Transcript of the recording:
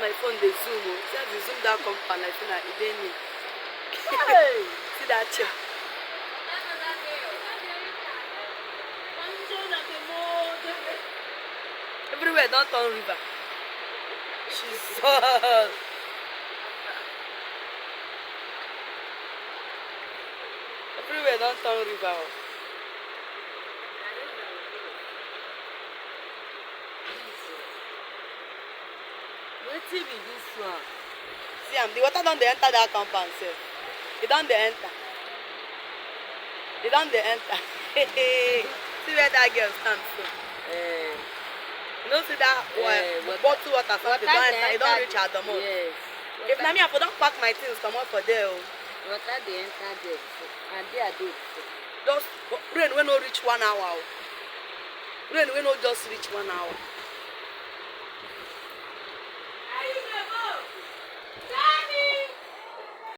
my phone dey zoom o. See as the zoom that compound like say na e dey near. Hey! See that chair. Everywhere don't turn river. Jesus. Everywhere don't turn river. Wetin be this one? See the water don dey enter that compound sef. E don dey enter. E don dey enter. See where that girl stand so. You know see that bottle water something don enter. E don reach her domot. Yes. If na me, I for don pack my things comot for there o. Water dey enter there and there dey. Just rain wey no reach 1 hour o. Rain wey no just reach 1 hour.